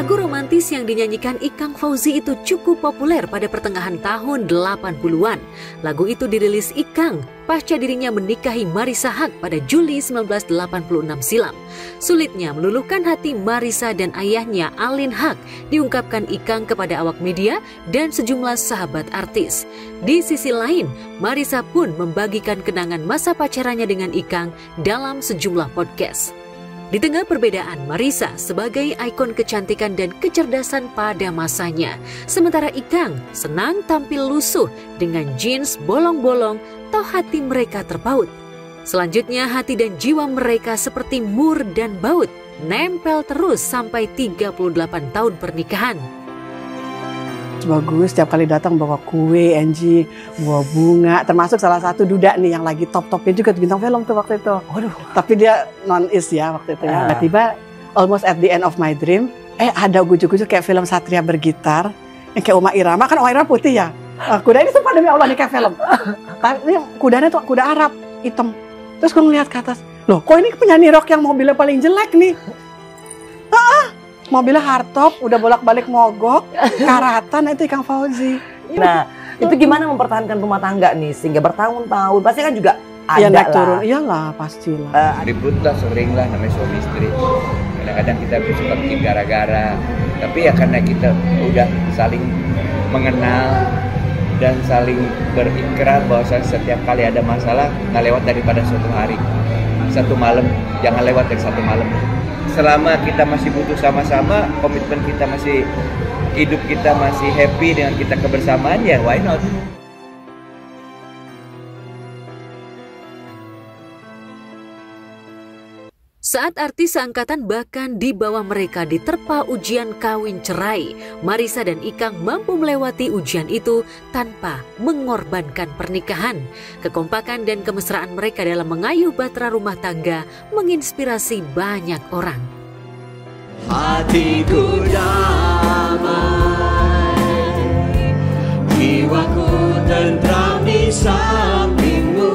Lagu romantis yang dinyanyikan Ikang Fauzi itu cukup populer pada pertengahan tahun 80-an. Lagu itu dirilis Ikang pasca dirinya menikahi Marissa Haque pada Juli 1986 silam. Sulitnya meluluhkan hati Marissa dan ayahnya Alin Haque diungkapkan Ikang kepada awak media dan sejumlah sahabat artis. Di sisi lain, Marissa pun membagikan kenangan masa pacarannya dengan Ikang dalam sejumlah podcast. Di tengah perbedaan, Marissa sebagai ikon kecantikan dan kecerdasan pada masanya. Sementara Ikang senang tampil lusuh dengan jeans bolong-bolong, toh hati mereka terpaut. Selanjutnya hati dan jiwa mereka seperti mur dan baut, nempel terus sampai 38 tahun pernikahan. Bagus, setiap kali datang bawa kue, Angie, bawa bunga, termasuk salah satu Duda nih yang lagi top-topnya juga bintang film tuh waktu itu. Waduh. Tapi dia non-is ya waktu itu ya. Tiba-tiba almost at the end of my dream, ada ujuk-ujuk kayak film Satria Bergitar, yang kayak Uma Irama, kan Uma Irama putih ya. Kuda ini sumpah demi Allah nih kayak film. Tapi kudanya tuh kuda Arab, hitam. Terus gue ngeliat ke atas, loh kok ini penyanyi rock yang mobilnya paling jelek nih? Mobilnya hardtop, udah bolak-balik mogok, karatan itu Ikang Fauzi. Nah, itu gimana mempertahankan rumah tangga nih sehingga bertahun-tahun? Pasti kan juga ada naik lah. turun, iyalah pastilah. Ribut lah sering lah namanya suami istri. Kadang-kadang kita suka bikin gara-gara. Tapi ya karena kita udah saling mengenal dan saling berikrar bahwa setiap kali ada masalah nggak lewat daripada suatu hari. Satu malam, jangan lewat dari satu malam. Selama kita masih butuh sama-sama, komitmen kita masih, hidup kita masih happy dengan kita kebersamaan, ya why not? Saat artis seangkatan bahkan di bawah mereka diterpa ujian kawin cerai, Marissa dan Ikang mampu melewati ujian itu tanpa mengorbankan pernikahan. Kekompakan dan kemesraan mereka dalam mengayuh bahtera rumah tangga menginspirasi banyak orang. Hatiku damai, jiwaku tentram di sampingmu,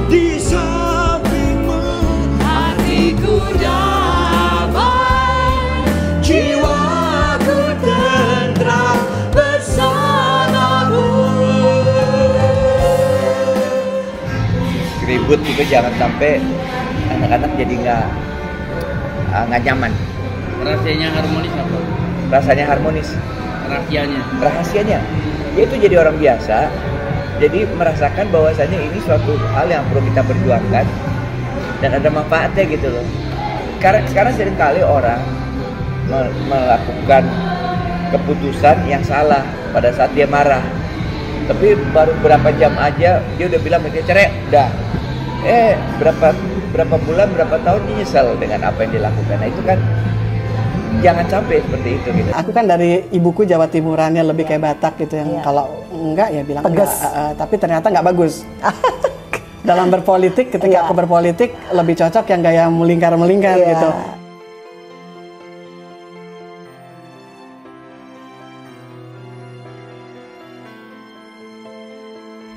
di sampingmu. Hatiku damai, jiwaku tentram bersamamu. Ribut juga jangan sampai anak-anak jadi nggak nyaman. Rahasianya harmonis apa? Rasanya harmonis. Rahasianya, dia itu jadi orang biasa, jadi merasakan bahwasannya ini suatu hal yang perlu kita perjuangkan dan ada manfaatnya gitu loh. Sekarang seringkali orang melakukan keputusan yang salah pada saat dia marah, tapi baru berapa jam aja dia udah bilang dia cerai, udah. Berapa bulan, berapa tahun dia nyesal dengan apa yang dilakukan. Nah itu kan jangan sampai seperti itu gitu. Aku kan dari ibuku Jawa Timurannya lebih kayak Batak gitu yang kalau enggak ya bilang tegas. Tapi ternyata nggak bagus. Dalam berpolitik, ketika aku berpolitik lebih cocok yang gaya melingkar-melingkar gitu.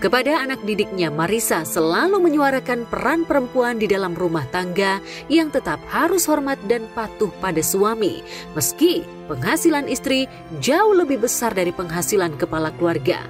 Kepada anak didiknya, Marissa selalu menyuarakan peran perempuan di dalam rumah tangga yang tetap harus hormat dan patuh pada suami, meski penghasilan istri jauh lebih besar dari penghasilan kepala keluarga.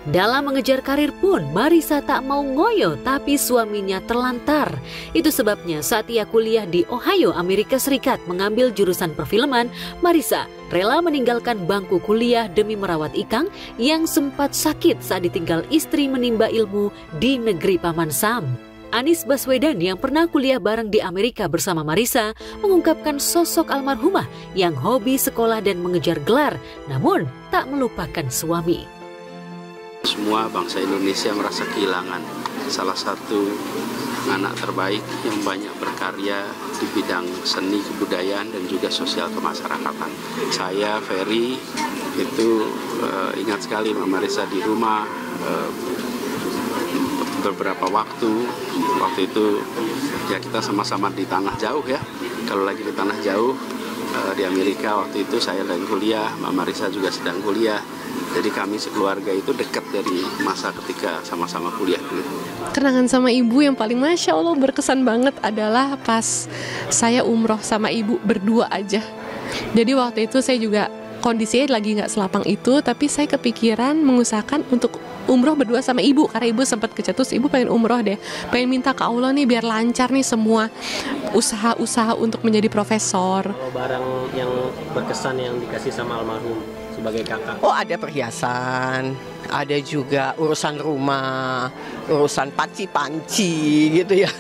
Dalam mengejar karir pun, Marissa tak mau ngoyo tapi suaminya terlantar. Itu sebabnya saat ia kuliah di Ohio, Amerika Serikat mengambil jurusan perfilman, Marissa rela meninggalkan bangku kuliah demi merawat Ikang yang sempat sakit saat ditinggal istri menimba ilmu di negeri Paman Sam. Anies Baswedan yang pernah kuliah bareng di Amerika bersama Marissa mengungkapkan sosok almarhumah yang hobi sekolah dan mengejar gelar, namun tak melupakan suami. Semua bangsa Indonesia merasa kehilangan salah satu anak terbaik yang banyak berkarya di bidang seni kebudayaan dan juga sosial kemasyarakatan. Saya, Ferry, itu ingat sekali Mbak Marissa di rumah beberapa waktu itu ya kita sama-sama di tanah jauh ya. Kalau lagi di tanah jauh di Amerika waktu itu saya sedang kuliah, Mbak Marissa juga sedang kuliah. Jadi kami sekeluarga itu dekat dari masa ketika sama-sama kuliah dulu. Kenangan sama ibu yang paling Masya Allah berkesan banget adalah pas saya umroh sama ibu berdua aja. Jadi waktu itu saya juga kondisinya lagi nggak selapang itu, tapi saya kepikiran mengusahakan untuk umroh berdua sama ibu, karena ibu sempat kecetus, ibu pengen umroh deh, pengen minta ke Allah nih biar lancar nih semua usaha-usaha untuk menjadi profesor. Kalau barang yang berkesan yang dikasih sama almarhum sebagai kakak? Oh, ada perhiasan, ada juga urusan rumah, urusan panci-panci gitu ya.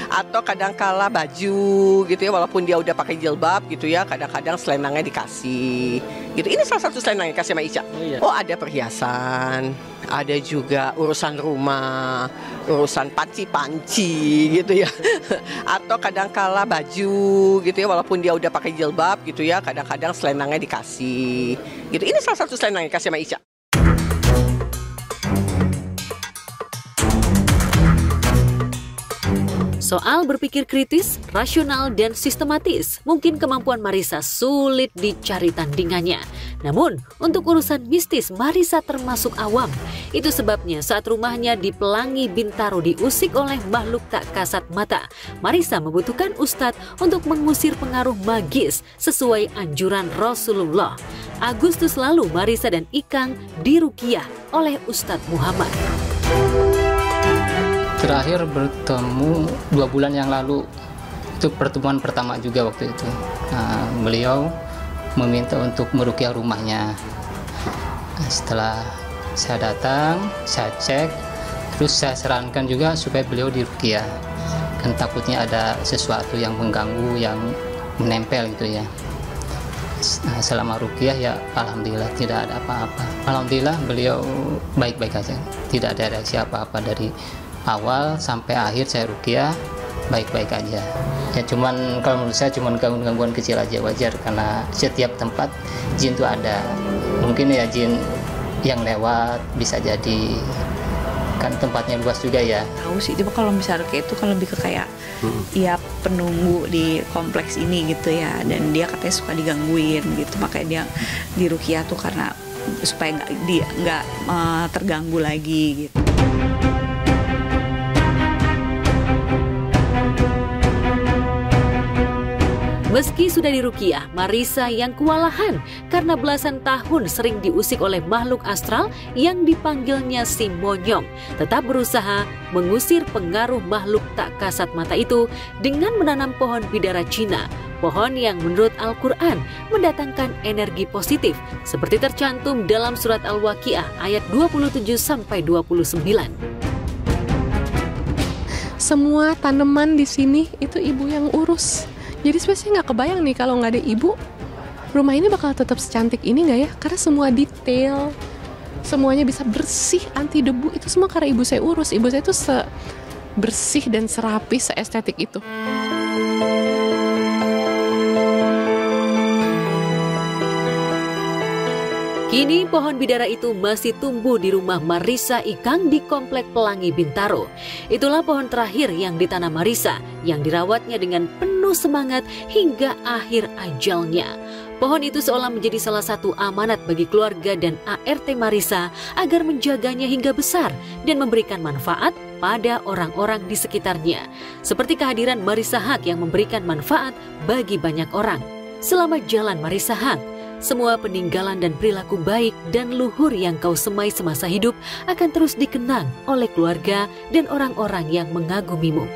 Atau kadang-kala baju gitu ya, walaupun dia udah pakai jilbab gitu ya, kadang-kadang selendangnya dikasih gitu. Ini salah satu selendang yang dikasih sama Ica. Oh, ada perhiasan, ada juga urusan rumah, urusan panci-panci gitu ya. Atau kadang-kala baju gitu ya, walaupun dia udah pakai jilbab gitu ya, kadang-kadang selendangnya dikasih gitu. Ini salah satu selendang yang dikasih sama Ica. Soal berpikir kritis, rasional, dan sistematis, mungkin kemampuan Marisa sulit dicari tandingannya. Namun, untuk urusan mistis, Marisa termasuk awam. Itu sebabnya saat rumahnya di Pelangi Bintaro diusik oleh makhluk tak kasat mata, Marisa membutuhkan ustadz untuk mengusir pengaruh magis sesuai anjuran Rasulullah. Agustus lalu, Marisa dan Ikang diruqyah oleh Ustadz Muhammad. Terakhir bertemu 2 bulan yang lalu, itu pertemuan pertama juga waktu itu. Beliau meminta untuk meruqyah rumahnya. Setelah saya datang, saya cek, terus saya sarankan juga supaya beliau diruqyah. Kan takutnya ada sesuatu yang mengganggu, yang menempel gitu ya. Selama ruqyah ya alhamdulillah tidak ada apa-apa. Alhamdulillah beliau baik-baik aja, tidak ada reaksi apa-apa dari awal sampai akhir saya ruqyah baik-baik aja. Ya cuman kalau menurut saya cuman gangguan kecil aja, wajar karena setiap tempat jin itu ada. Mungkin ya jin yang lewat bisa jadi, kan tempatnya luas juga ya. Tahu sih, itu kalau misalnya kayak itu kan lebih ke kayak ya penunggu di kompleks ini gitu ya, dan dia katanya suka digangguin gitu, makanya dia diruqyah tuh karena supaya nggak terganggu lagi gitu. Meski sudah diruqyah, Marisa yang kewalahan karena belasan tahun sering diusik oleh makhluk astral yang dipanggilnya si Monyong, tetap berusaha mengusir pengaruh makhluk tak kasat mata itu dengan menanam pohon bidara Cina, pohon yang menurut Al-Quran mendatangkan energi positif, seperti tercantum dalam surat Al-Waqiah ayat 27-29. Semua tanaman di sini itu ibu yang urus. Jadi sebenarnya nggak kebayang nih kalau nggak ada ibu, rumah ini bakal tetap secantik ini nggak ya? Karena semua detail, semuanya bisa bersih, anti debu, itu semua karena ibu saya urus. Ibu saya tuh bersih dan serapi, seestetik itu. Kini pohon bidara itu masih tumbuh di rumah Marisa Ikang di Komplek Pelangi Bintaro. Itulah pohon terakhir yang ditanam Marisa, yang dirawatnya dengan penuh semangat hingga akhir ajalnya. Pohon itu seolah menjadi salah satu amanat bagi keluarga dan ART Marisa agar menjaganya hingga besar dan memberikan manfaat pada orang-orang di sekitarnya. Seperti kehadiran Marisa Haq yang memberikan manfaat bagi banyak orang. Selama jalan Marisa Haq, semua peninggalan dan perilaku baik dan luhur yang kau semai semasa hidup akan terus dikenang oleh keluarga dan orang-orang yang mengagumimu.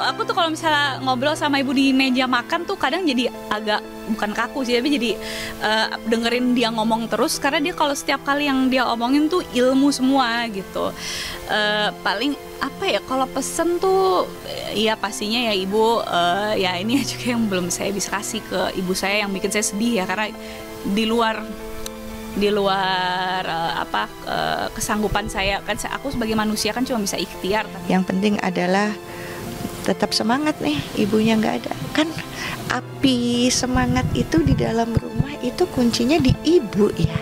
Aku tuh kalau misalnya ngobrol sama ibu di meja makan tuh kadang jadi agak, bukan kaku sih, tapi jadi dengerin dia ngomong terus, karena dia kalau setiap kali yang dia omongin tuh ilmu semua gitu. Paling apa ya, kalau pesen tuh ya pastinya ya ibu, ya ini juga yang belum saya bisa kasih ke ibu saya, yang bikin saya sedih ya, karena di luar kesanggupan saya, kan aku sebagai manusia kan cuma bisa ikhtiar. Yang penting adalah tetap semangat nih, ibunya nggak ada. Kan api semangat itu di dalam rumah itu kuncinya di ibu ya.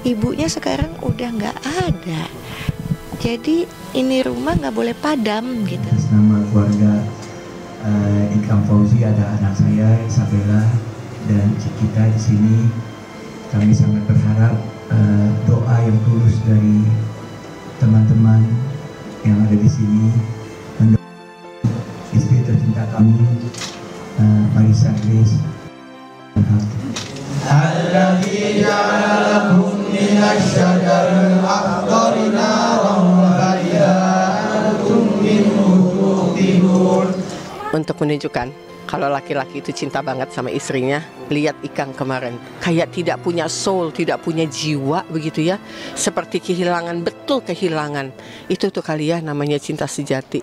Ibunya sekarang udah nggak ada. Jadi ini rumah nggak boleh padam gitu. Nama keluarga Ikang Fauzi ada anak saya Isabella dan Cikita di sini. Kami sangat berharap doa yang tulus dari teman-teman yang ada di sini, istri tercinta kami Marisa Grace. الذي جعل لكم من الشجر الأخضر نارا فإذا أنتم منه توقدون. Untuk menunjukkan kalau laki-laki itu cinta banget sama istrinya, lihat Ikang kemarin. Kayak tidak punya soul, tidak punya jiwa begitu ya. Seperti kehilangan, betul kehilangan. Itu tuh kali ya namanya cinta sejati.